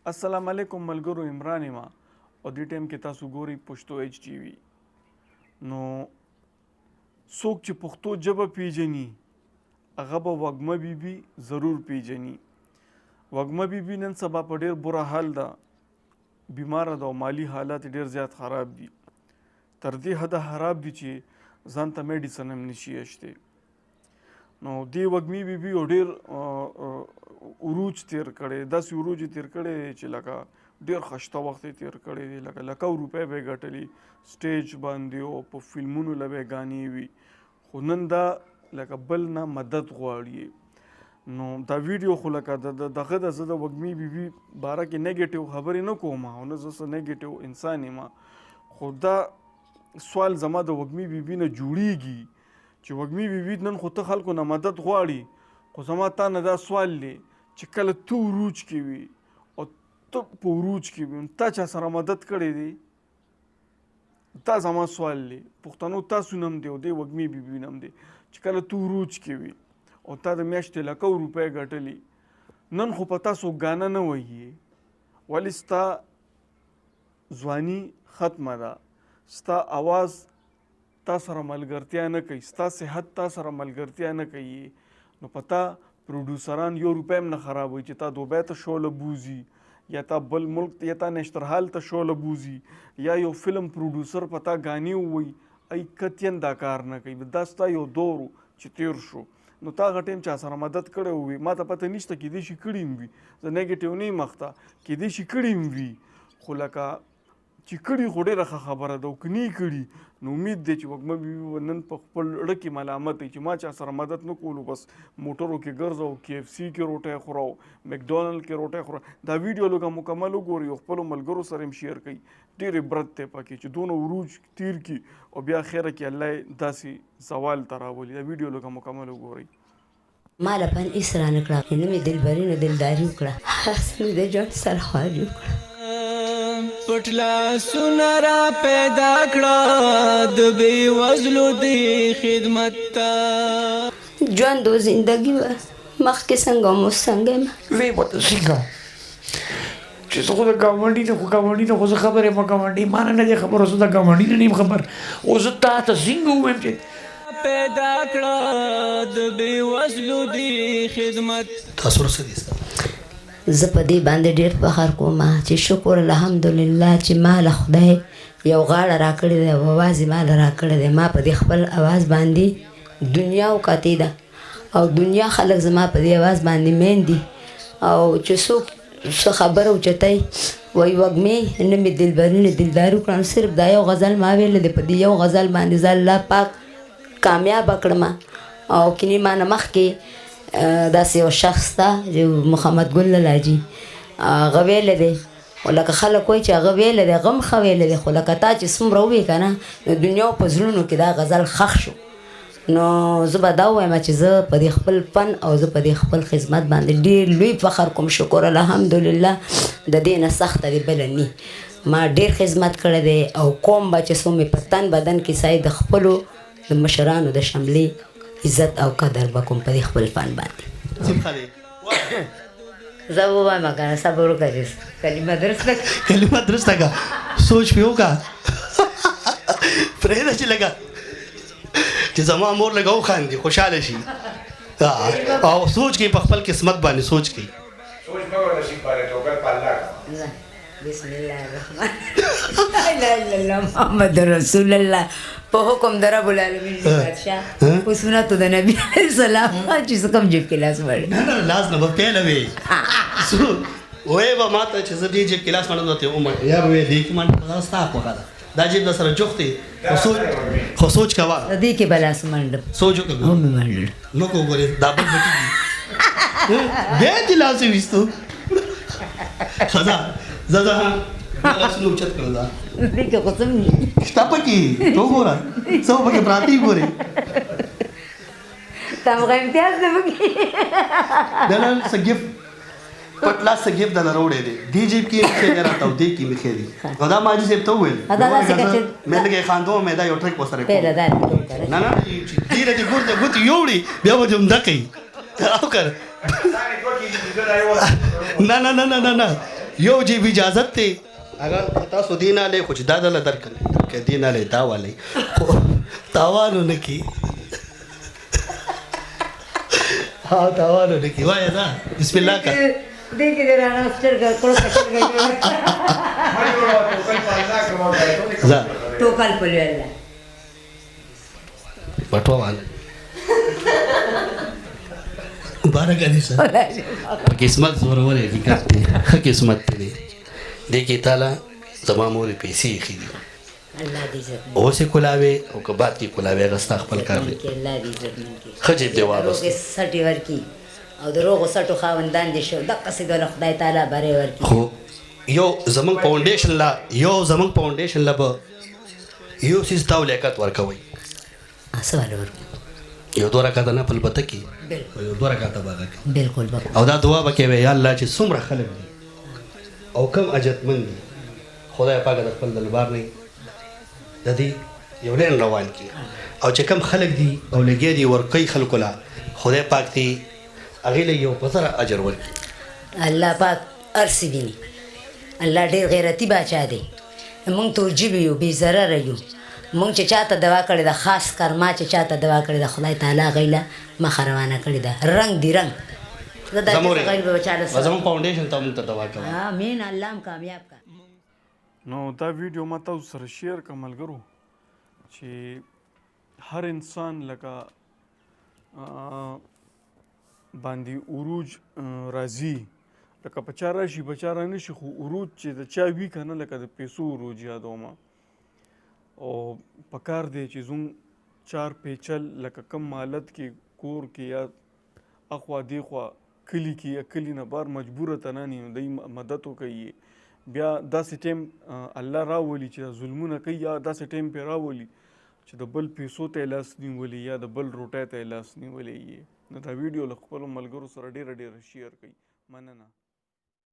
السلام علیکم ملګرو، عمران ما او دې ټایم کې تاسو ګورئ پښتو ایچ ټي وي. نو څوک چې پښتو ژبه پیژني هغه به وږمه بیبي ضرور پیژني. وږمه بیبي نن سبا په ډېر بره حال ده، بیماره ده او مالی حالات ډېر زیات خراب دي. تر دې حده خراب دي چې ځان ته میډیسن هم نشي اخیستی. نو دې وږمې بیبي یو ډېر عروج تیر کړی، داسې عروج یې تیر کړی چې لکه ډېر خشته وخت یې تیر کړی دی، لکه لکو روپۍ به یې ګټلي سټیج باندې او په فلمونو له به یې ګانې وي. خو نن دا لکه بل نه مدد غواړي. نو دا ویډیو خو لکه دغه د زه د وږمې بیبي باره کې نیګیټیو خبرې نه کوم او نه زه څه نیګیټیو انسان یم، خو دا سوال زما د وږمې بیبي نه جوړیږي چې وږمې بیبي نن خو ته خلکو نه مدد غواړي، خو زما تا نه دا سوال دی چې کله ته عروج کې وي او ته په عروج کې وي تا چا سره مدد کړی دی؟ دا زما سوال دی. پښتنو تاسو نه هم دی او دې وږمې بیبي نه هم دی چې کله ته عروج کې وي او تا د میاشتې لکو روپۍ ګټلي، نن خو په تاسو ګانه نه وهي، ولې ستا ځواني ختمه ده، ستا اواز تا سره ملګرتیا نه کوي، ستا صحت تا سره ملګرتیا نه کوي. نو په تا پروډوسران یو روپۍ هم نه خرابوي چې تا دوبۍ ته شوله بوزي یا تا بل ملک یا تا نشترحال ته شوله بوزي یا یو فلم پروډوسر په تا ګانې ووایي ای کتین دا کار نه کوي. دا ستا یو دور چې تیر شو، نو تا هغه ټایم چا سره مدد کړی وي ما ته پته نشته، کیدای شي کړي هم وي، زه نیګیټیو نه یم اخته، کیدای شي کړي هم وي، خو لکه چې کړي خو ډېره ښه خبره ده او که نه یې کړي نو امید دی چې وږمه بیبي به نن په خپل زړه کې ملامت وي چې ما چا سره مدد نه کولو، بس موټرو کې ګرځو، KFC کې روټۍ خورو، مکډونالډ کې روټۍ خورو. دا ویډیو لږه مکمل وګورئ او خپلو ملګرو سره هم شیر کړئ. ډېر عبرت دی پکې چې دونه عروج تیر کړي او بیا خیره کې الله یې داسې زوال ته راولي. دا ویډیو لږه مکمل وګورئ. ما لپاره هېڅ رانه کړه، نه مې دلبري نه دلداري وکړه، هسې مې د جان سره خواري وکړه. پټ لاسونه را پیدا کړه د بې وزلو د خدمت ته، ژوند و زندګي وه مخکې څنګه وم اوس څنګه یم. وی به څنګه چې زه خو د ګاونډي نه خو زه خبر یم، ګاونډي ما نه دی خبر، زه د ګاونډي نه یم خبر، او زه تا ته څنګه ووایم چې پیدا کړه د بې وزلو د خدمت. تاسو څه دي؟ زه په دې باندې ډېر فخر کوم چې شکر الحمدلله چې ما له خدای یو غاړه راکړې ده او اواز یې ما له راکړی دی. ما په دې خپل اواز باندې دنیا وکتې ده او دنیا خلک زما په دې اواز باندې مین دي، او چې څوک څه خبره اوچتوي وایي وږمې نه مې دلبري نه دلداري وکړه، نو صرف دا یو غزل ما ویلی دی. په دې یو غزل باندې زه الله پاک کامیابه کړم او کینې ما نه مخکې داسې یو شخص ته محمد ګل لالاجي هغه ویلی دی، خو لکه خلک وایي چې هغه ویلی دی، هغه هم ښه ویلی دی، خو لکه تا چې څومره ووایې که نه نو دنیا په زړونو کې دا غزل ښخ شو. نو زه به دا ووایم چې زه په دې خپل فن او زه په دې خپل خدمت باندې ډېر لوی فخر کوم. شکر الحمدلله د دې نه سخته دی بله نی، ما ډېر خدمت کړی دی او کوم به چې څو مې په تن بدن کې سای د خپلو د مشرانو د شملې عزت او قدر به کوم په دې خپل فن باندې. زه ووایم که نه صبر وکړه، کلمه درسته کلمه درسته کا سوچ پې وکړه، پرېږده چې لږه چې زما مور لږه وخاندي خوشحاله شي او سوچ کوي په خپل قسمت باندې سوچ کوي. بسم الله الرحمن لا اله الا الله محمد رسول الله په حکم د رب العالمین بادشاه په سنتو د نبی علیه السلام چې څه کوم جیب کې لاس وړي نه نه لاس نه به پیله وي وایي به ما ته چې زه دې جیب کې لاس وړم ته ومه یا به وایي دې کې ما ستا خوښه ده دا جیب در سره جوخت دی، خو سوچ کوه دې کې به لاس منډم سوچ وکړه ومې منډل مه کو ګورې دا بل بټي بیا دې لاس یې ویستو ښه زه لاسونه اوچت کړه دا دې کې خو څه هم شته پکې تو ګوره څه پکې پراته ګورې تا مغه امتیاز نه پکې دا نه څه ګفټ پټ لاس څه ګفټ دله راوړی دی دې جیب کې مې ښې راته او دې کې مې ښې دي او دا ماجي صاحب ته وویل مې لږ یې خاندوم مې دا یو ټریک ورسره کوم نه نه چې ډېره دې ګوتې یوړي بیا به دې همدا کوي او که نه نه نه نه نه نه یو جی بی اجازت دی اگر تاسو دې نه لې خو چې دا دله درکړئ که دې نه لې دا والی خو تاوان ونه کړي ها تاوان ونه کړي وایه دا بسم الله کا ځه ټوکل په لوی بټوه واله مبارک دی سر په قسمت زورور حقیقت دی ښه قسمت دی دې کې تعالی زما مورې پیسې ایښي دي اوس یې کولاوې او که بعد کې کولاوې هغه ستا خپل کار دی ښه جیب دی واغوست سټې ورکي او د روغو سټو خاوندان دي شو دقسې ډوله خدای تعالی بری ورکي خو یو زموږ فاونډیشن لا به یو څیز ته لیاقت ورکوئ څه والا ورکو یو 2 رکعته نفل به ته کړي او یو 2 رکعته به هغه کوي بلکل او دا دعا به کوې یا الله چې څومره خلک دي او کم اجتمند دي خدای پاک د خپل دربار نه د دې یو لین روان کړي او چې کم خلک دي او لګیا دي ورکوي خلکو له خدای پاک دې هغې له یو په زره اجر ورکړي الله پاک هر څه ویني الله ډېر غیرتي باچا دی موږ توجیب یو بې ضرره یو موږ چې چاته دوا کړې ده خاص کر ما چې چاته دوا کړې ده خدای تعالی هغوی له مخه روانه کړې ده رنګ دی رنګ زموږ فاونډیشن ته موږ ته دوا کوه امین الله هم کامیاب کا نو دا ویډیو ما تاسو سره شیر کړه ملګرو چې هر انسان لکه باندې عروج راځي لکه په چا راشي په چا رانشي خو عروج چې د چا وي که نه لکه د پیسو عروج یادومه او پکار دی چې زموږ چار پیچل لکه کم حالت کې کور کې یا اخوا دیخوا کلي کې یا کلي نه بار مجبوره تناني نو دی مدد وکوي بیا داسې ټایم الله راولي چې ظلمونه کوي یا داسې ټایم پې راولي چې د بل پیسو ته یې لاس نیولي یا د بل روټۍ ته یې لاس نیولی نو دا ویډیو له خپلو ملګرو سره ډېره شیر کړئ مننه